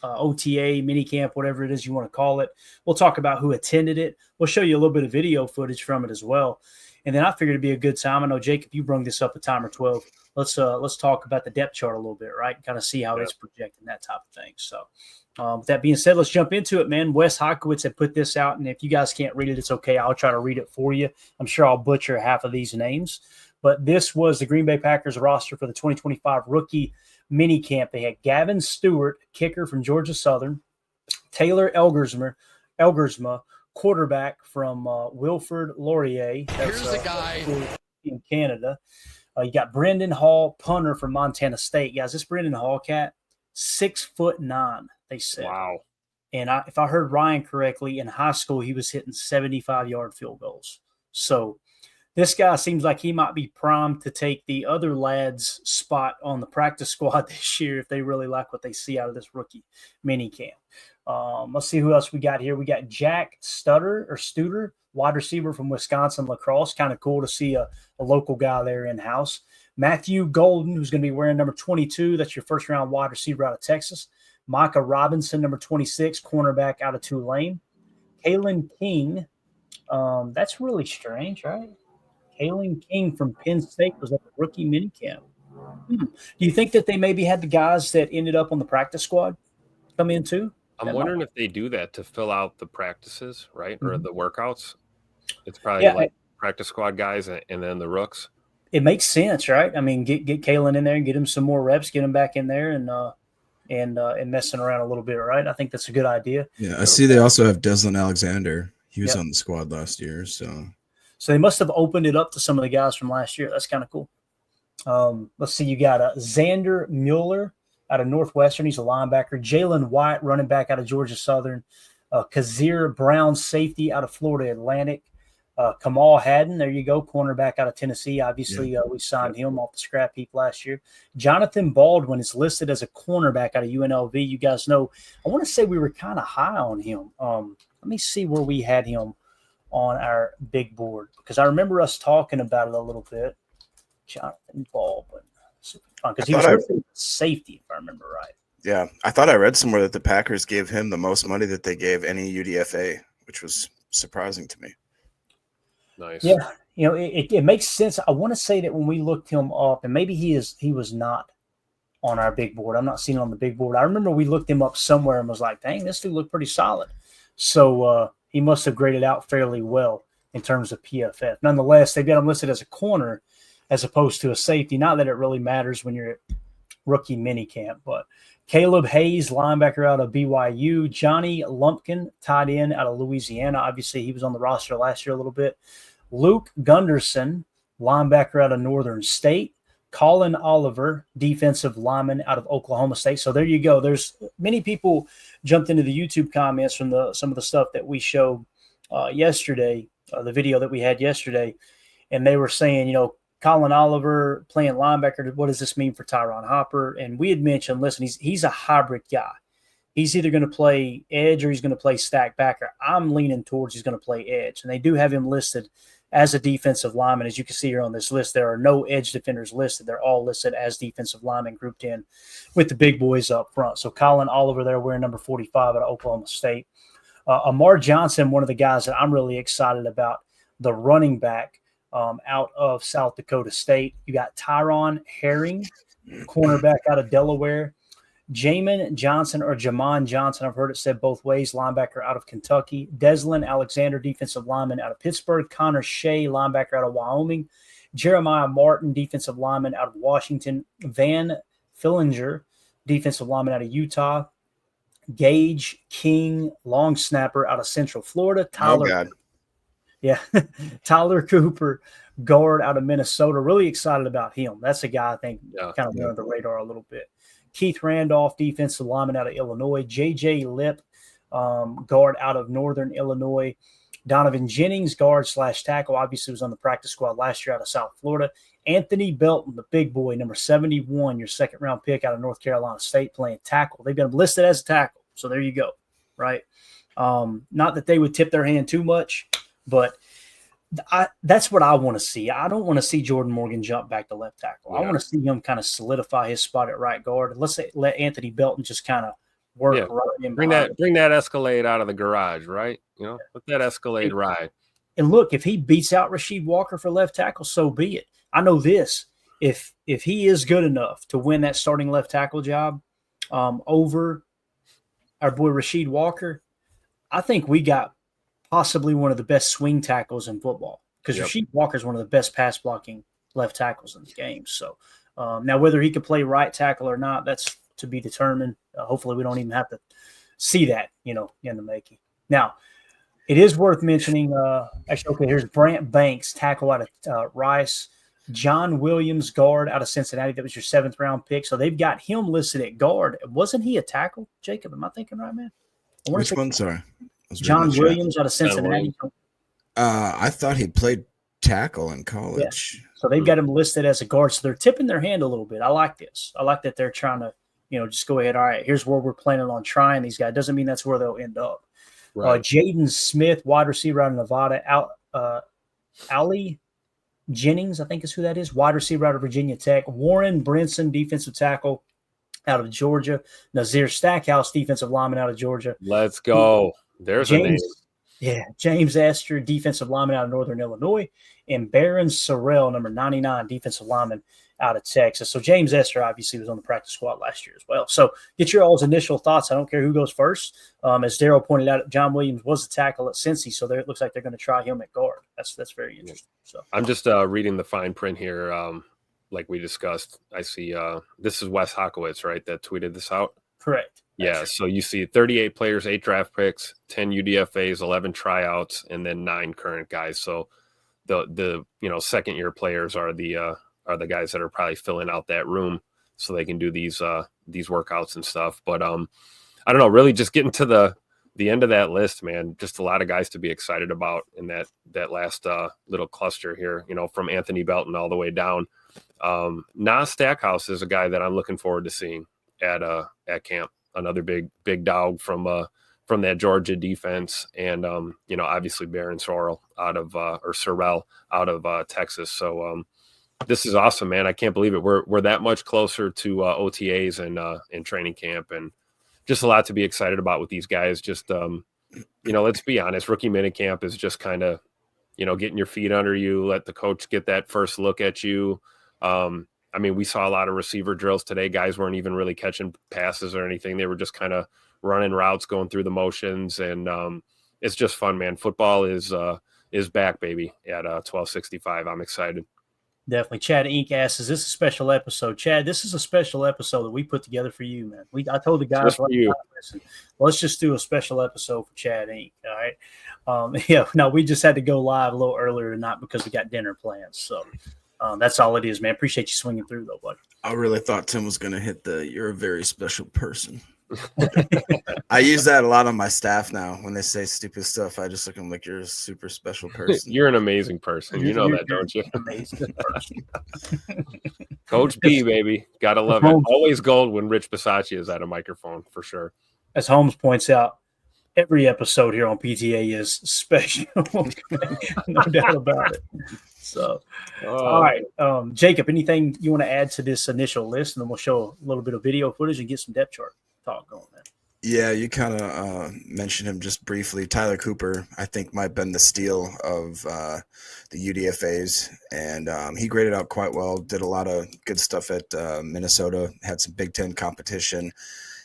OTA, minicamp, whatever it is you want to call it. We'll talk about who attended it. We'll show you a little bit of video footage from it as well. And then I figured it'd be a good time. I know, Jacob, you brung this up a time or 12. Let's talk about the depth chart a little bit, right? Kind of see how it's projecting, that type of thing. So with that being said, let's jump into it, man. Wes Hokowitz had put this out, and if you guys can't read it, it's okay. I'll try to read it for you. I'm sure I'll butcher half of these names. But this was the Green Bay Packers roster for the 2025 rookie minicamp. They had Gavin Stewart, kicker from Georgia Southern, Taylor Elgersma, quarterback from Wilfrid Laurier. Here's the guy in Canada. You got Brendan Hall, punter from Montana State. Guys, this Brendan Hall cat, 6'9", they said. Wow. And if I heard Ryan correctly, in high school, he was hitting 75-yard field goals. So this guy seems like he might be primed to take the other lad's spot on the practice squad this year if they really like what they see out of this rookie minicamp. Let's see who else we got here. We got Jack Studer, wide receiver from Wisconsin Lacrosse. Kind of cool to see a local guy there in-house. Matthew Golden, who's going to be wearing number 22. That's your first-round wide receiver out of Texas. Micah Robinson, number 26, cornerback out of Tulane. Kalen King. That's really strange, right? Kalen King from Penn State was at the rookie minicamp. Do you think that they maybe had the guys that ended up on the practice squad come in too? I'm wondering if they do that to fill out the practices, right? Or the workouts. It's probably like practice squad guys and then the rooks. It makes sense, right? I mean, get Kalen in there and get him some more reps, get him back in there and messing around a little bit, right? I think that's a good idea. Yeah, I see they also have Deslin Alexander. He was on the squad last year, so they must have opened it up to some of the guys from last year. That's kind of cool. Let's see. You got Xander Mueller out of Northwestern. He's a linebacker. Jalen White, running back out of Georgia Southern. Kazir Brown, safety out of Florida Atlantic. Kamal Haddon, there you go, cornerback out of Tennessee. Obviously, we signed him off the scrap heap last year. Jonathan Baldwin is listed as a cornerback out of UNLV. You guys know, I want to say we were kind of high on him. Let me see where we had him on our big board, because I remember us talking about it a little bit. Jonathan Baldwin, because he was safety, if I remember right. Yeah, I thought I read somewhere that the Packers gave him the most money that they gave any UDFA, which was surprising to me. Nice. Yeah, it makes sense. I want to say that when we looked him up, and maybe he was not on our big board. I'm not seeing it on the big board. I remember we looked him up somewhere and was like, dang, this dude looked pretty solid. So he must have graded out fairly well in terms of PFF. Nonetheless, they've got him listed as a corner as opposed to a safety. Not that it really matters when you're at rookie minicamp, but Caleb Hayes, linebacker out of BYU. Johnny Lumpkin, tight end out of Louisiana. Obviously, he was on the roster last year a little bit. Luke Gunderson, linebacker out of Northern State. Colin Oliver, defensive lineman out of Oklahoma State. So there you go. There's many people jumped into the YouTube comments from some of the stuff that we showed yesterday, the video that we had yesterday, and they were saying, Colin Oliver playing linebacker, what does this mean for Tyron Hopper? And we had mentioned, listen, he's a hybrid guy. He's either going to play edge or he's going to play stack backer. I'm leaning towards he's going to play edge, and they do have him listed as a defensive lineman. As you can see here on this list, there are no edge defenders listed. They're all listed as defensive linemen grouped in with the big boys up front. So Colin Oliver there wearing number 45 out of Oklahoma State. Amar Johnson, one of the guys that I'm really excited about, the running back out of South Dakota State. You got Tyron Herring, cornerback out of Delaware. Jamon Johnson or Jamon Johnson, I've heard it said both ways, linebacker out of Kentucky. Deslin Alexander, defensive lineman out of Pittsburgh. Connor Shea, linebacker out of Wyoming. Jeremiah Martin, defensive lineman out of Washington. Van Fillinger, defensive lineman out of Utah. Gage King, long snapper out of Central Florida. Tyler Cooper, guard out of Minnesota. Really excited about him. That's a guy I think kind of under the radar a little bit. Keith Randolph, defensive lineman out of Illinois. J.J. Lip, guard out of Northern Illinois. Donovan Jennings, guard/tackle, obviously was on the practice squad last year out of South Florida. Anthony Belton, the big boy, number 71, your second-round pick out of North Carolina State, playing tackle. They've got him listed as a tackle, so there you go, right? Not that they would tip their hand too much, but that's what I want to see. I don't want to see Jordan Morgan jump back to left tackle. I want to see him kind of solidify his spot at right guard. Let Anthony Belton just kind of work right in bring behind that Escalade out of the garage, right? Let that Escalade ride. And look, if he beats out Rasheed Walker for left tackle, so be it. I know this. If he is good enough to win that starting left tackle job over our boy Rasheed Walker, I think we got possibly one of the best swing tackles in football because Rasheed Walker is one of the best pass blocking left tackles in the game. So now whether he could play right tackle or not, that's to be determined. Hopefully we don't even have to see that, in the making. Now, it is worth mentioning, here's Brant Banks, tackle out of Rice. John Williams, guard out of Cincinnati. That was your 7th round pick. So they've got him listed at guard. Wasn't he a tackle, Jacob? Am I thinking right, man? Which one? Sorry. John Williams out of Cincinnati. I thought he played tackle in college. Yeah. So they've got him listed as a guard. So they're tipping their hand a little bit. I like this. I like that they're trying to, just go ahead. All right, here's where we're planning on trying these guys. Doesn't mean that's where they'll end up. Right. Jaden Smith, wide receiver out of Nevada. Ali Jennings, I think is who that is. Wide receiver out of Virginia Tech. Warren Brinson, defensive tackle out of Georgia. Nazir Stackhouse, defensive lineman out of Georgia. Let's go. There's a name. Yeah, James Esther, defensive lineman out of Northern Illinois. And Baron Sorrell, number 99, defensive lineman out of Texas. So James Esther obviously was on the practice squad last year as well. So get your all's initial thoughts. I don't care who goes first. As Daryl pointed out, John Williams was a tackle at Cincy, so it looks like they're going to try him at guard. That's very interesting. So I'm just reading the fine print here, like we discussed. I see this is Wes Hockowitz, right, that tweeted this out? Correct. Yeah, so you see 38 players, 8 draft picks, 10 UDFAs, 11 tryouts, and then 9 current guys. So the second year players are the guys that are probably filling out that room so they can do these workouts and stuff. But I don't know, really just getting to the end of that list, man, just a lot of guys to be excited about in that last little cluster here, from Anthony Belton all the way down. Nas Stackhouse is a guy that I'm looking forward to seeing at camp. Another big dog from that Georgia defense, and obviously Baron Sorrell out of Texas. So this is awesome, man. I can't believe it. We're that much closer to OTAs and training camp, and just a lot to be excited about with these guys. Just let's be honest, rookie minicamp is just kind of getting your feet under you, let the coach get that first look at you. We saw a lot of receiver drills today. Guys weren't even really catching passes or anything. They were just kind of running routes, going through the motions, and it's just fun, man. Football is back, baby, at 1265. I'm excited. Definitely. Chad Inc. asks, is this a special episode? Chad, this is a special episode that we put together for you, man. I told the guys, listen, let's just do a special episode for Chad Inc. All right. We just had to go live a little earlier tonight because we got dinner plans. So that's all it is, man. Appreciate you swinging through, though, buddy. I really thought Tim was going to hit you're a very special person. I use that a lot on my staff now. When they say stupid stuff, I just look at them like you're a super special person. You're an amazing person. You know that, don't you? Amazing person. Coach B, baby. Gotta love it. Always gold when Rich Bisaccia is at a microphone, for sure. As Holmes points out, every episode here on PTA is special. No doubt about it. So, all right. Jacob, anything you want to add to this initial list? And then we'll show a little bit of video footage and get some depth chart talk going, man. Yeah, you kind of mentioned him just briefly. Tyler Cooper, I think, might have been the steal of the UDFAs, and he graded out quite well, did a lot of good stuff at Minnesota, had some Big Ten competition,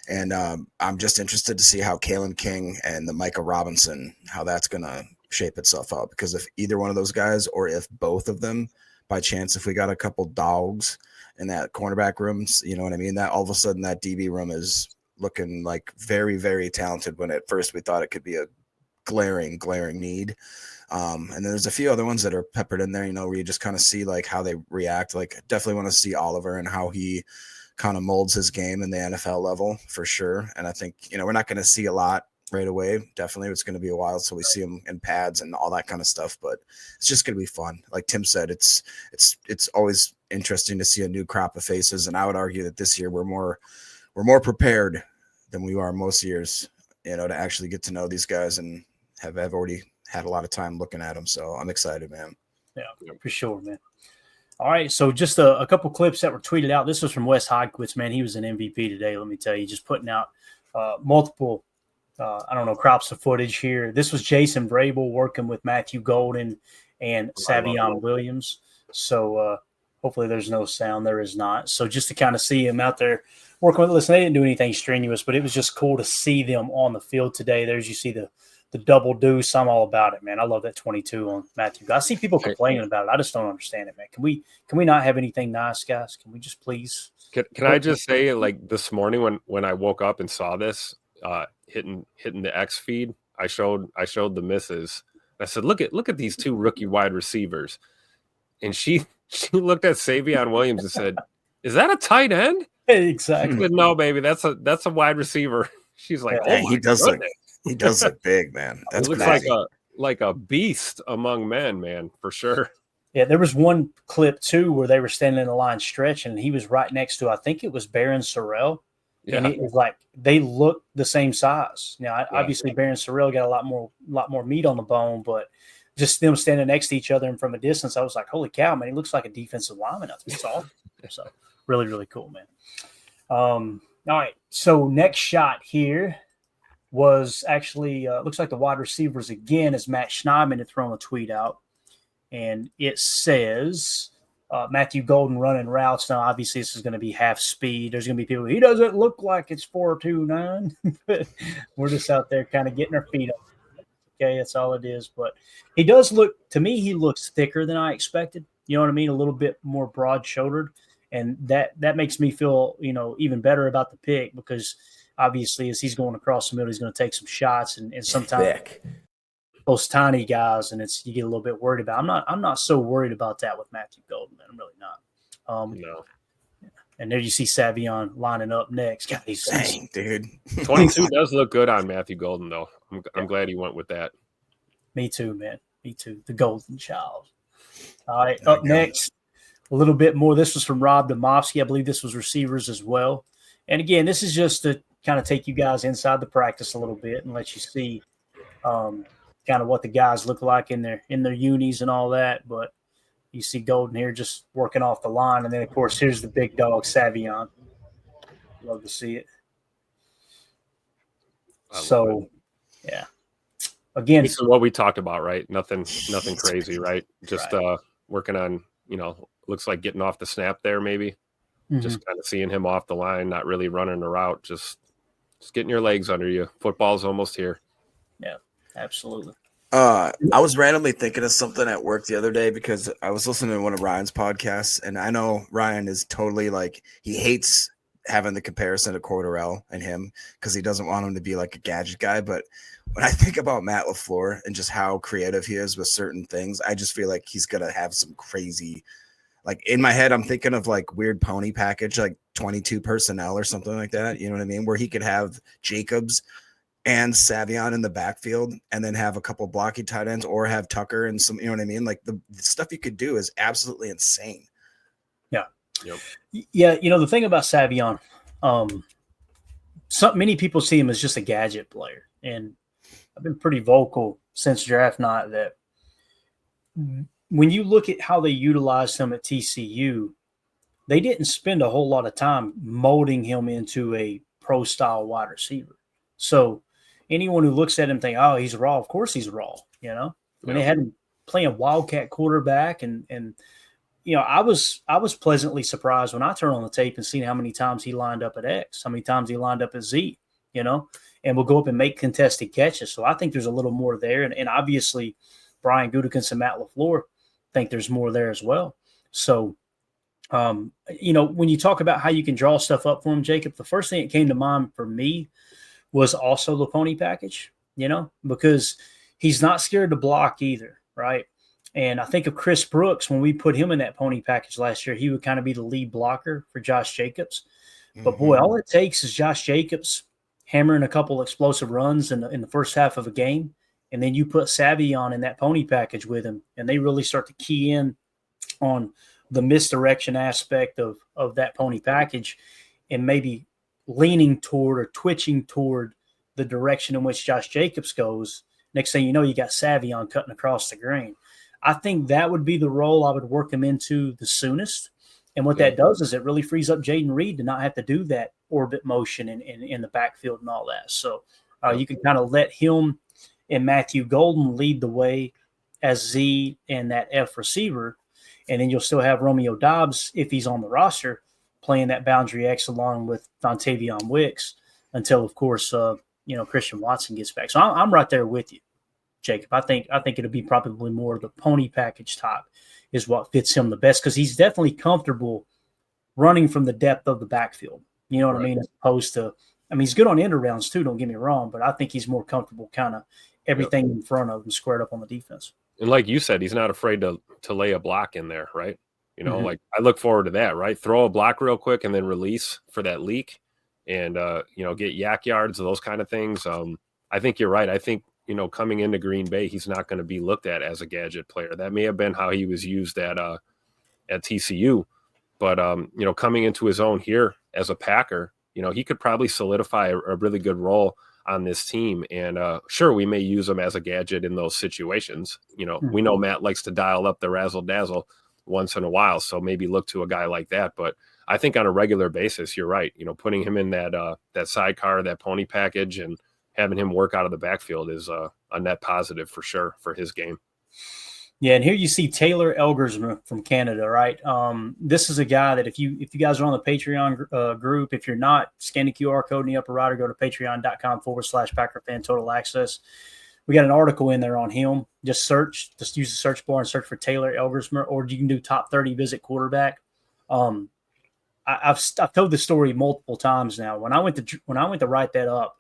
and I'm just interested to see how Kalen King and the Micah Robinson, how that's going to shape itself out, because if either one of those guys, or if both of them, by chance, if we got a couple dogs in that cornerback rooms, you know what I mean, that all of a sudden that DB room is looking like very, very talented, when at first we thought it could be a glaring need. And then there's a few other ones that are peppered in there, where you just kind of see like how they react. Like, definitely want to see Oliver and how he kind of molds his game in the NFL level for sure. And I think, we're not going to see a lot right away. Definitely it's going to be a while till we see him in pads and all that kind of stuff, but it's just going to be fun. Like Tim said, it's always interesting to see a new crop of faces. And I would argue that this year we're more prepared than we are most years, to actually get to know these guys and have already had a lot of time looking at them. So I'm excited, man. Yeah, for sure, man. All right, so just a couple clips that were tweeted out. This was from Wes Hodkowitz, man. He was an MVP today, let me tell you, just putting out multiple, I don't know, crops of footage here. This was Jason Vrabel working with Matthew Golden and Savion Williams. So hopefully there's no sound. There is not. So just to kind of see him out there working with, listen, they didn't do anything strenuous, but it was just cool to see them on the field today. There's, you see the double deuce. I'm all about it, man. I love that 22 on Matthew. I see people complaining about it. I just don't understand it, man. Can we not have anything nice, guys? Can we just please? Can I just say, like, this morning when I woke up and saw this hitting the X feed, I showed the missus. I said, look at these two rookie wide receivers, and she looked at Savion Williams and said, "Is that a tight end?" Exactly. I said, "No, baby, that's a wide receiver." She's like, "Oh, he does look big, man. That's looks crazy. like a beast among men, man, for sure." Yeah, there was one clip too where they were standing in the line stretching, and he was right next to, I think it was Baron Sorrell. Yeah. And it was like they look the same size. Now, obviously, Baron Sorrell got a lot more meat on the bone, but just them standing next to each other and from a distance, I was like, "Holy cow, man! He looks like a defensive lineman." That's awesome. So really, really cool, man. All right, so next shot here was actually looks like the wide receivers again, as Matt Schneidman had thrown a tweet out, and it says Matthew Golden running routes. Now, obviously, this is going to be half speed. There's going to be people, he doesn't look like it's 4.29. We're just out there kind of getting our feet up. Okay, that's all it is. But he does look, to me, he looks thicker than I expected. You know what I mean? A little bit more broad-shouldered. And that makes me feel, even better about the pick, because obviously as he's going across the middle, he's going to take some shots, and sometimes those tiny guys, and you get a little bit worried about. I'm not so worried about that with Matthew Golden, man. I'm really not. No. And there you see Savion lining up next. God, he's dang, dude. 22 does look good on Matthew Golden, though. I'm glad he went with that. Me too, man. Me too. The Golden Child. All right, up next, a little bit more. This was from Rob Domofsky. I believe this was receivers as well. And again, this is just to kind of take you guys inside the practice a little bit and let you see kind of what the guys look like in their unis and all that. But you see Golden here just working off the line. And then, of course, here's the big dog, Savion. Love to see it. Yeah. Again, this is what we talked about, right? Nothing crazy, right? Just working on, looks like getting off the snap there, maybe. Mm-hmm. Just kind of seeing him off the line, not really running a route, just getting your legs under you. Football's almost here. Yeah, absolutely. I was randomly thinking of something at work the other day because I was listening to one of Ryan's podcasts, and I know Ryan is totally he hates having the comparison to Cordarrelle and him because he doesn't want him to be like a gadget guy. But when I think about Matt LaFleur and just how creative he is with certain things, I just feel like he's going to have some crazy, in my head, I'm thinking of weird pony package, 22 personnel or something like that. You know what I mean? Where he could have Jacobs and Savion in the backfield and then have a couple blocky tight ends, or have Tucker and some, you know what I mean? The stuff you could do is absolutely insane. Yeah. Yep. Yeah. The thing about Savion, many people see him as just a gadget player. And I've been pretty vocal since draft night that when you look at how they utilized him at TCU, they didn't spend a whole lot of time molding him into a pro-style wide receiver. So anyone who looks at him think, oh, he's raw. Of course he's raw, When they had him playing Wildcat quarterback and I was pleasantly surprised when I turned on the tape and seen how many times he lined up at X, how many times he lined up at Z, and will go up and make contested catches. So I think there's a little more there. And obviously Brian Gutekunst and Matt LaFleur think there's more there as well. So, when you talk about how you can draw stuff up for him, Jacob, the first thing that came to mind for me was also the pony package, because he's not scared to block either, right? And I think of Chris Brooks, when we put him in that pony package last year, he would kind of be the lead blocker for Josh Jacobs. Mm-hmm. But, boy, all it takes is Josh Jacobs hammering a couple explosive runs in the first half of a game, and then you put Savion in that pony package with him, and they really start to key in on the misdirection aspect of that pony package and maybe leaning toward or twitching toward the direction in which Josh Jacobs goes. Next thing you know, you got Savion cutting across the green. I think that would be the role I would work him into the soonest. And what that does is it really frees up Jaden Reed to not have to do that orbit motion in the backfield and all that. So you can kind of let him and Matthew Golden lead the way as Z and that F receiver. And then you'll still have Romeo Dobbs, if he's on the roster, playing that boundary X along with Dontavion Wicks until, of course, Christian Watson gets back. So I'm right there with you, Jacob. I think it'll be probably more of the pony package type is what fits him the best, because he's definitely comfortable running from the depth of the backfield. You know what I mean? As opposed to, he's good on end rounds too, don't get me wrong, but I think he's more comfortable kind of everything in front of him squared up on the defense. And like you said, he's not afraid to lay a block in there, right? Like I look forward to that, right? Throw a block real quick and then release for that leak and, get yak yards, those kind of things. I think you're right. I think, coming into Green Bay, he's not going to be looked at as a gadget player. That may have been how he was used at TCU. But, coming into his own here as a Packer, he could probably solidify a really good role on this team. And sure, we may use him as a gadget in those situations. We know Matt likes to dial up the razzle dazzle once in a while. So maybe look to a guy like that. But I think on a regular basis, you're right. Putting him in that sidecar, that pony package, and having him work out of the backfield is a net positive for sure for his game. Yeah, and here you see Taylor Elgersma from Canada, right? This is a guy that if you guys are on the Patreon group, if you're not, scan the QR code in the upper right or go to patreon.com/PackerFan Total Access. We got an article in there on him. Just use the search bar and search for Taylor Elgersma, or you can do top 30 visit quarterback. I've told this story multiple times now. When I went to write that up,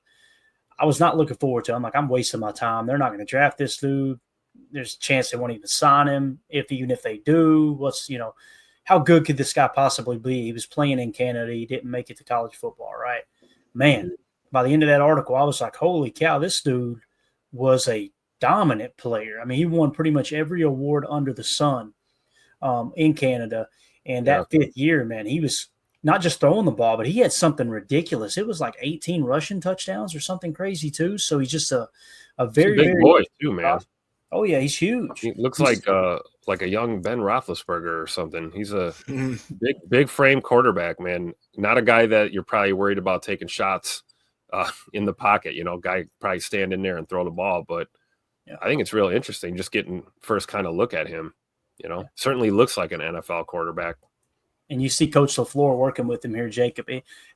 I was not looking forward to it. I'm like, I'm wasting my time. They're not going to draft this dude. There's a chance they won't even sign him. Even if they do, how good could this guy possibly be? He was playing in Canada. He didn't make it to college football, right? Man, by the end of that article, I was like, holy cow, this dude was a dominant player. He won pretty much every award under the sun in Canada. And that fifth year, man, he was not just throwing the ball, but he had something ridiculous. It was like 18 rushing touchdowns or something crazy too. So he's just a very, big very boy too, man. Oh yeah, he's huge. He looks like a young Ben Roethlisberger or something. He's a big frame quarterback, man. Not a guy that you're probably worried about taking shots in the pocket. Guy probably stand in there and throw the ball. But I think it's really interesting just getting first kind of look at him. Certainly looks like an NFL quarterback. And you see Coach LaFleur working with him here, Jacob.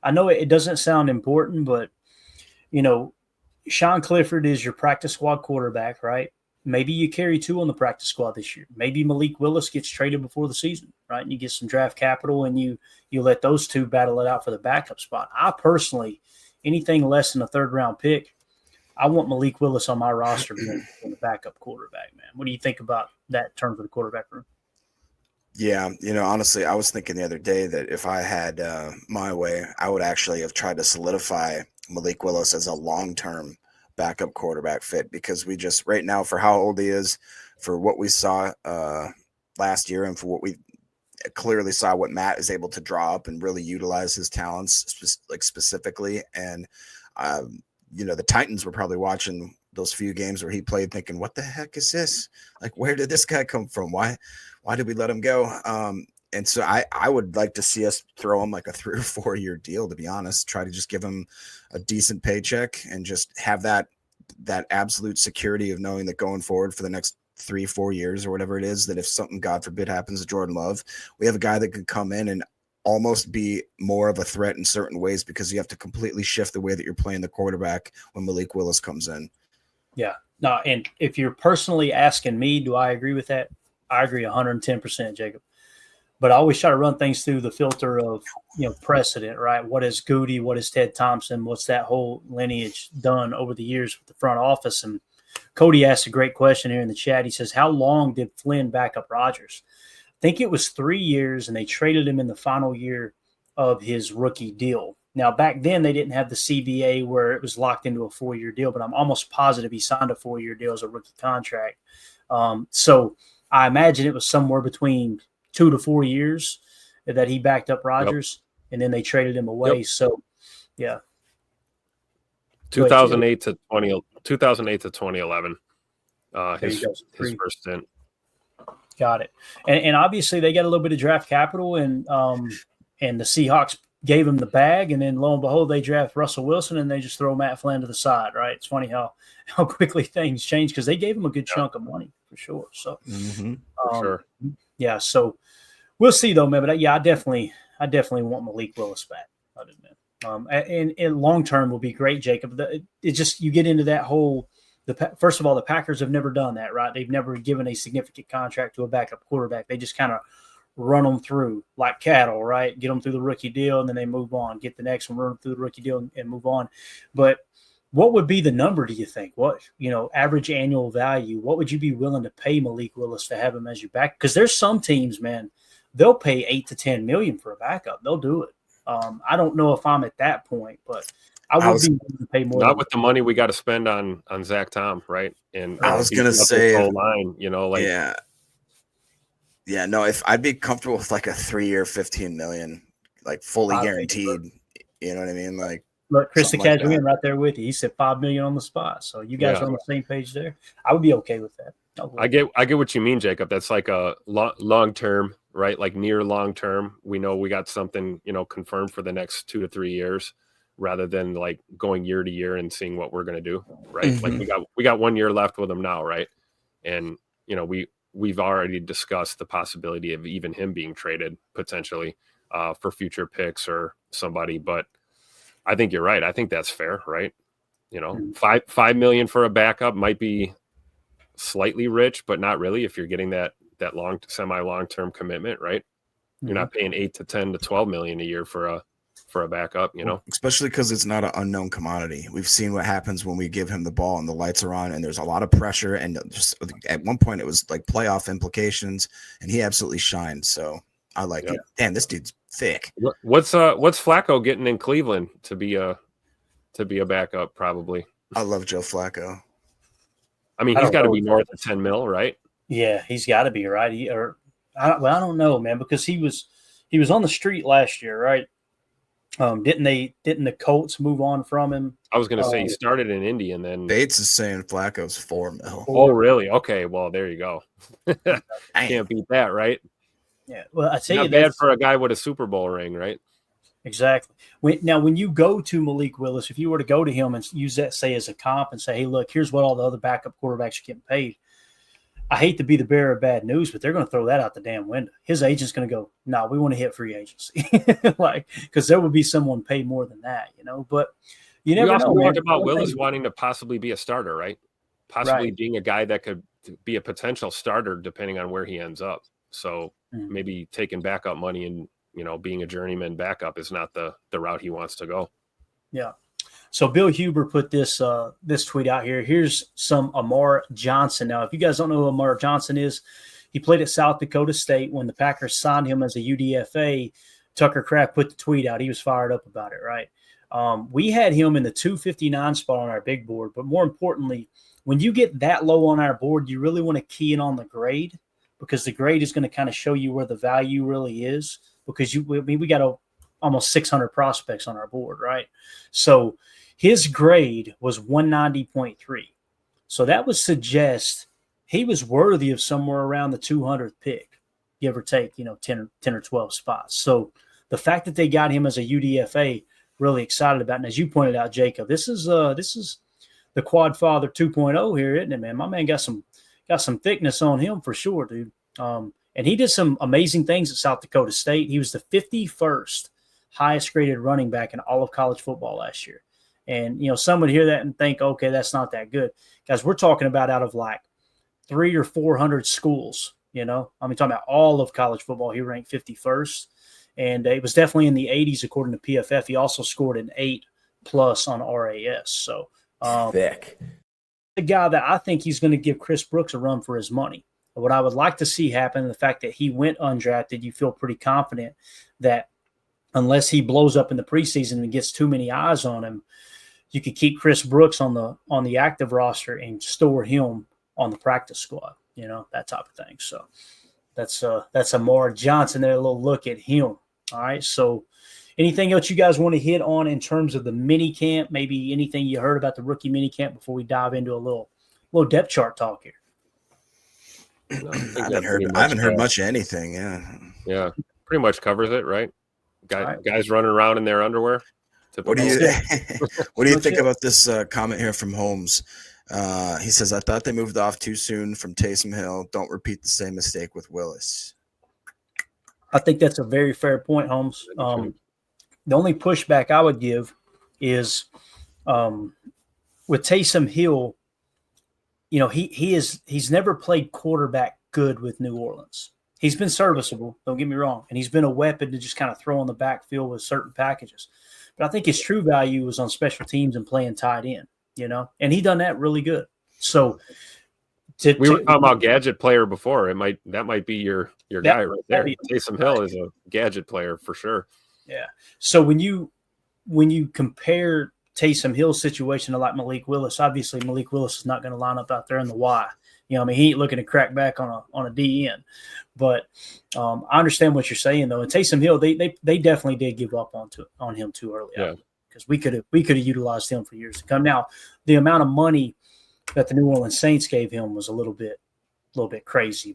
I know it doesn't sound important, but, Sean Clifford is your practice squad quarterback, right? Maybe you carry two on the practice squad this year. Maybe Malik Willis gets traded before the season, right? And you get some draft capital and you let those two battle it out for the backup spot. I personally, anything less than a third-round pick, I want Malik Willis on my roster being the backup quarterback, man. What do you think about that in terms of the quarterback room? Yeah, honestly, I was thinking the other day that if I had my way, I would actually have tried to solidify Malik Willis as a long-term backup quarterback fit, because we just right now, for how old he is, for what we saw last year, and for what we clearly saw what Matt is able to draw up and really utilize his talents specifically. And, the Titans were probably watching those few games where he played thinking, what the heck is this? Like, where did this guy come from? Why did we let him go? And so I would like to see us throw him like a 3 or 4 year deal, to be honest, try to just give him a decent paycheck and just have that absolute security of knowing that going forward for the next 3-4 years or whatever it is, that if something, God forbid, happens to Jordan Love, we have a guy that could come in and almost be more of a threat in certain ways, because you have to completely shift the way that you're playing the quarterback when Malik Willis comes in. Yeah. No, and if you're personally asking me, do I agree with that? I agree 110%, Jacob. But I always try to run things through the filter of, precedent, right? What is Goody? What is Ted Thompson? What's that whole lineage done over the years with the front office? And Cody asked a great question here in the chat. He says, how long did Flynn back up Rodgers? I think it was 3 years, and they traded him in the final year of his rookie deal. Now, back then, they didn't have the CBA where it was locked into a 4-year deal, but I'm almost positive he signed a 4-year deal as a rookie contract. So I imagine it was somewhere between 2 to 4 years that he backed up Rodgers, and then they traded him away. Yep. So, yeah. 2008 to 2011. His first stint. Got it. And obviously they got a little bit of draft capital, and the Seahawks gave him the bag, and then lo and behold, they draft Russell Wilson, and they just throw Matt Flynn to the side, right? It's funny how quickly things change because they gave him a good chunk of money for sure. So, for sure. Yeah. So we'll see though, man. But I definitely want Malik Willis back. And long term will be great, Jacob. It just, you get into that whole. First of all, the Packers have never done that, right? They've never given a significant contract to a backup quarterback. They just kind of run them through like cattle, right? Get them through the rookie deal, and then they move on. Get the next one, run them through the rookie deal, and move on. But what would be the number, do you think? What, average annual value? What would you be willing to pay Malik Willis to have him as your back? Because there's some teams, man, they'll pay $8 to $10 million for a backup. They'll do it. I don't know if I'm at that point, but I would be willing to pay more. Not with the money we got to spend on Zach Tom, right? And I was gonna say, line, no. If I'd be comfortable with like a 3-year, $15 million, like fully guaranteed. You know what I mean? Like, look, Chris the Casual right there with you. He said $5 million on the spot. So you guys are on the same page there. I would be okay with that. I get what you mean, Jacob. That's like a long term, right? Like near long term. We know we got something, confirmed for the next 2 to 3 years, rather than like going year to year and seeing what we're going to do, right? Like we got 1 year left with him now, right? And we've already discussed the possibility of even him being traded potentially for future picks or somebody. But I think you're right. I think that's fair, right? $5 million for a backup might be slightly rich, but not really if you're getting that long semi-long-term commitment, right? You're not paying $8 to $10 to $12 million a year for a backup, especially because it's not an unknown commodity. We've seen what happens when we give him the ball and the lights are on, and there's a lot of pressure. And just at one point, it was like playoff implications, and he absolutely shined. So I like it. Damn, this dude's thick. What's Flacco getting in Cleveland to be a backup? Probably. I love Joe Flacco. I mean, he's got to be north of 10 mil, right? Yeah, he's got to be, right. I don't know, man, because he was on the street last year, right? Didn't the Colts move on from him? I was going to say he started in Indy, and then Bates is saying Flacco's $4 million. Oh, really? Okay, well there you go. Can't beat that, right? Yeah. Well, I tell you, not bad for a guy with a Super Bowl ring, right? Exactly. When you go to Malik Willis, if you were to go to him and use that, say, as a comp and say, hey, look, here's what all the other backup quarterbacks are getting paid. I hate to be the bearer of bad news, but they're going to throw that out the damn window. His agent's going to go, no, we want to hit free agency. Because there would be someone paid more than that, But you never know. We talked about Willis wanting to possibly be a starter, right? Possibly being a guy that could be a potential starter depending on where he ends up. So maybe taking backup money and, being a journeyman backup is not the route he wants to go. Yeah. So Bill Huber put this tweet out here. Here's some Amar Johnson. Now, if you guys don't know who Amar Johnson is, he played at South Dakota State. When the Packers signed him as a UDFA, Tucker Kraft put the tweet out. He was fired up about it, right? We had him in the 259 spot on our big board. But more importantly, when you get that low on our board, you really want to key in on the grade, because the grade is going to kind of show you where the value really is, because we got almost 600 prospects on our board, right? So his grade was 190.3. So that would suggest he was worthy of somewhere around the 200th pick, give or take, 10 or 12 spots. So the fact that they got him as a UDFA, really excited about. And as you pointed out, Jacob, this is the quad father 2.0 here, isn't it, man? My man got some thickness on him for sure, dude. And he did some amazing things at South Dakota State. He was the 51st highest graded running back in all of college football last year. And, some would hear that and think, okay, that's not that good. Guys, we're talking about out of like 300 or 400 schools, talking about all of college football. He ranked 51st. And it was definitely in the 80s, according to PFF. He also scored an 8+ on RAS. So, thick. The guy that I think he's going to give Chris Brooks a run for his money. What I would like to see happen, the fact that he went undrafted, you feel pretty confident that unless he blows up in the preseason and gets too many eyes on him, you could keep Chris Brooks on the active roster and store him on the practice squad, that type of thing. So that's Amar Johnson there, a little look at him. All right. So anything else you guys want to hit on in terms of the mini camp? Maybe anything you heard about the rookie mini camp before we dive into a little depth chart talk here? No, I haven't heard much of anything. Yeah, pretty much covers it, right? Right. Guys running around in their underwear. What do Typical. you what do you think about this comment here from Holmes? He says, "I thought they moved off too soon from Taysom Hill. Don't repeat the same mistake with Willis." I think that's a very fair point, Holmes. The only pushback I would give is with Taysom Hill, he's never played quarterback good with New Orleans. He's been serviceable, don't get me wrong, and he's been a weapon to just kind of throw on the backfield with certain packages. But I think his true value was on special teams and playing tight end, and he done that really good. So we were talking about gadget player before. That might be your guy right there. Taysom Hill is a gadget player for sure. Yeah. So when you compare Taysom Hill's situation to like Malik Willis, obviously Malik Willis is not going to line up out there in the Y. He ain't looking to crack back on a DN. But I understand what you're saying though. And Taysom Hill, they definitely did give up on him too early. Yeah. Because we could have utilized him for years to come. Now, the amount of money that the New Orleans Saints gave him was a little bit crazy.